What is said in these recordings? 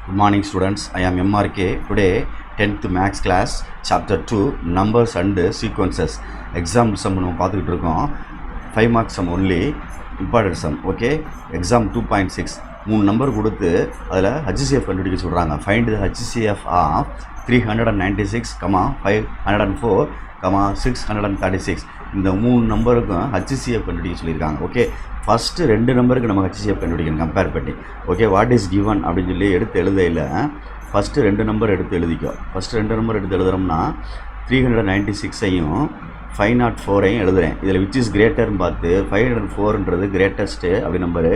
Good morning students, I am MRK. Today 10th Max class chapter 2 numbers and sequences example sum நம்ம பார்த்துக்கிட்டு இருக்கோம். 5 marks sum only, important sum. Okay, exam 2.6 மூணு number கொடுத்து அதில் HCF கண்டுபிடிக்க சொல்கிறாங்க. Find the HCF of 396, 504, 636. இந்த மூணு நம்பருக்கும் HCF கண்டுபிடிக்க சொல்லியிருக்காங்க. ஓகே, ஃபஸ்ட்டு ரெண்டு நம்பருக்கு நம்ம HCF கண்டுபிடிக்கணும் கம்பேர் பண்ணி. ஓகே, வாட் இஸ் கிவன் அப்படின்னு சொல்லி எடுத்து எழுதையில் ஃபஸ்ட்டு ரெண்டு நம்பர் எடுத்து எழுதிக்கோ. ஃபஸ்ட்டு ரெண்டு நம்பர் எடுத்து எழுதுகிறோம்னா 396ஐயும் 504ஐயும் எழுதுகிறேன். இதில் விச் இஸ் கிரேட்டர்னு பார்த்து 504ன்றது கிரேட்டஸ்ட்டு அப்படி number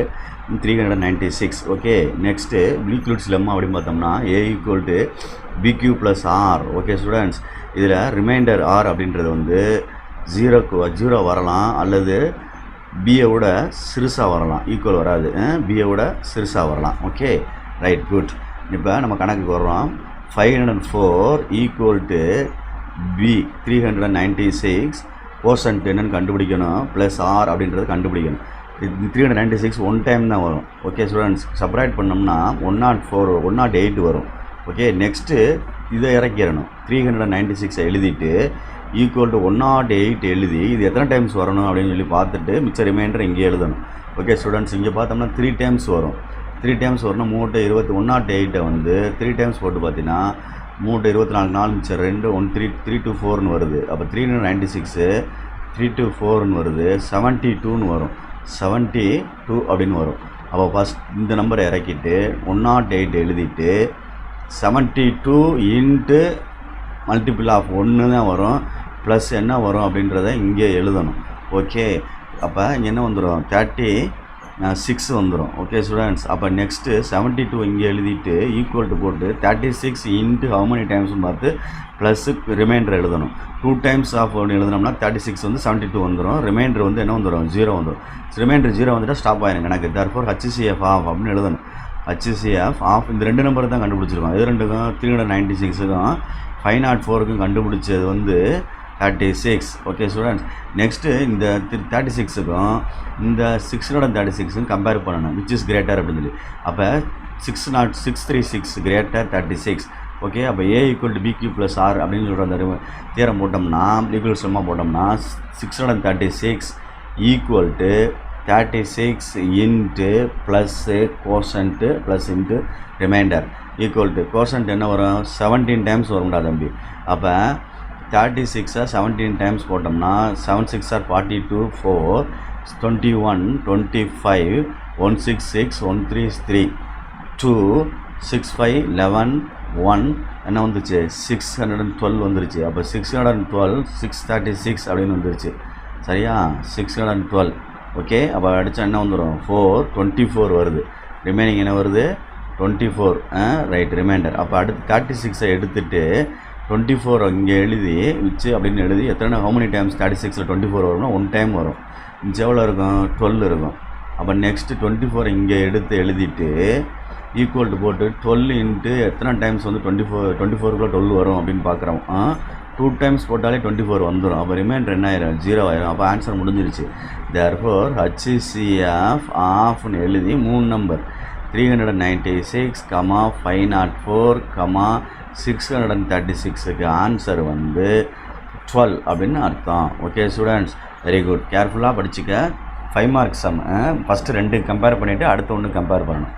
396. Okay, next equals lemma அப்படின்னு பார்த்தோம்னா A equal to BQ + R. Okay students, இதில் ரிமைண்டர் R அப்படின்றது வந்து 0 வரலாம், அல்லது பியை விட சிறுசாக வரலாம். ஈக்குவல் வராது, பியை விட சிறுசாக வரலாம். Okay right, good. இப்போ நம்ம கணக்குக்கு வர்றோம். 504 ஈக்குவல் டு பி 396 கோசன்ட் என்னன்னு கண்டுபிடிக்கணும், ப்ளஸ் ஆர் அப்படின்றது கண்டுபிடிக்கணும். 396 ஒன் டைம் தான் வரும். ஓகே ஸ்டூடெண்ட்ஸ், செப்பரேட் பண்ணோம்னா 108 வரும். ஓகே, நெக்ஸ்ட்டு இதை இறக்கிடணும். 396 எழுதிட்டு ஈக்குவல் டு 108 எழுதி இது எத்தனை டைம்ஸ் வரணும் அப்படின்னு சொல்லி பார்த்துட்டு மிச்ச ரிமைண்டர் இங்கே எழுதணும். ஓகே ஸ்டூடெண்ட்ஸ், இங்கே பார்த்தோம்னா 3 டைம்ஸ் வரும். 3 டைம்ஸ் வரணும். 108 வந்து 3 டைம்ஸ் போட்டு பார்த்தீங்கன்னா 24 நாலு மிச்சம் 2 324ன்னு வருது. அப்போ 396 324ன்னு வருது, 72ன்னு வரும். 72 அப்படின்னு வரும். அப்போ ஃபஸ்ட் இந்த நம்பரை இறக்கிட்டு 108 எழுதிட்டு 72 இன்ட்டு மல்டிபிள் ஆஃப் 1 தான் வரும், ப்ளஸ் என்ன வரும் அப்படின்றத இங்கே எழுதணும். ஓகே, அப்போ இங்கே என்ன வந்துடும், 36 வந்துடும். ஓகே ஸ்டூடெண்ட்ஸ், அப்போ நெக்ஸ்ட்டு 72 இங்கே எழுதிட்டு ஈக்குவல் டு போட்டு 36 இன்ட்டு ஹவு மெனி டைம்ஸ்னு பார்த்து ப்ளஸ்ஸு ரிமைண்டர் எழுதணும். 2 டைம்ஸ் ஆஃப் அப்படின்னு எழுதினோம்னா 36 வந்து 72 வந்துடும். ரிமைண்டர் வந்து என்ன வந்துடும், 0 வந்துடும். ரிமைண்டர் 0 வந்துட்டால் ஸ்டாப் ஆகிடும் எனக்கு. therefore HCF ஆஃப் அப்படின்னு எழுதணும். HCF ஆஃப் இந்த ரெண்டு நம்பர் தான் கண்டுபிடிச்சிருக்கோம். இது ரெண்டுக்கும் 396க்கும் 504க்கும் கண்டுபிடிச்சது வந்து 36. ஓகே ஸ்டூடெண்ட்ஸ், நெக்ஸ்ட்டு இந்த 36க்கும் இந்த 636க்கும் கம்பேர் பண்ணணும், விச் இஸ் கிரேட்டர் அப்படின்னு சொல்லி. அப்போ 636 கிரேட்டர் 36. ஓகே, அப்போ A equal to BQ + R அப்படின்னு சொல்கிற அந்த தியரம் போட்டோம்னா, ஈக்குவல் சும்மா போட்டோம்னா 636 equal to 36 into plus quotient plus into remainder equal to quotient என்ன வரும், 17 டைம்ஸ் வரும்டா தம்பி. அப்போ 36 17 டைம்ஸ் போட்டோம்னா 7 6 42 4 21 25 166 133 2 65 11 1 என்ன வந்துச்சு, 612 வந்துருச்சு. அப்போ 612 636 அப்படின்னு வந்துருச்சு. சரியா, 612. ஓகே, அப்போ அடித்தா என்ன வந்துடும், 424 வருது. ரிமைனிங் என்ன வருது, 24. Right, reminder. அப்போ அடுத்து 36ஐ எடுத்துகிட்டு 24 இங்கே எழுதி விச்சு அப்படின்னு எழுதி எத்தனை ஹவு மெனி டைம்ஸ் 36ல் 24 வரும்னா 1 டைம் வரும். மிச்சம் எவ்வளோ இருக்கும், 12 இருக்கும். அப்போ நெக்ஸ்ட்டு 24 இங்கே எடுத்து எழுதிட்டு ஈக்குவல் டு போட்டு 12 இன்ட்டு எத்தனை டைம்ஸ் வந்து 24க்குள்ளே 12 வரும் அப்படின்னு பார்க்குறோம். 2 டைம்ஸ் போட்டாலே 24 வந்துடும். அப்போ ரிமைண்டர் என்ன ஆயிரும், 0 ஆயிரும். அப்போ ஆன்சர் முடிஞ்சிருச்சு. therefore HCF ஆஃப்னு எழுதி மூணு நம்பர் 396, 504, 636க்கு ஆன்சர் வந்து 12 அப்படின்னு அர்த்தம். Okay students, very good. கேர்ஃபுல்லாக படிச்சுக்க. 5 மார்க்ஸ் சம். ஃபஸ்ட்டு ரெண்டு கம்பேர் பண்ணிவிட்டு அடுத்த ஒன்று கம்பேர் பண்ணணும்.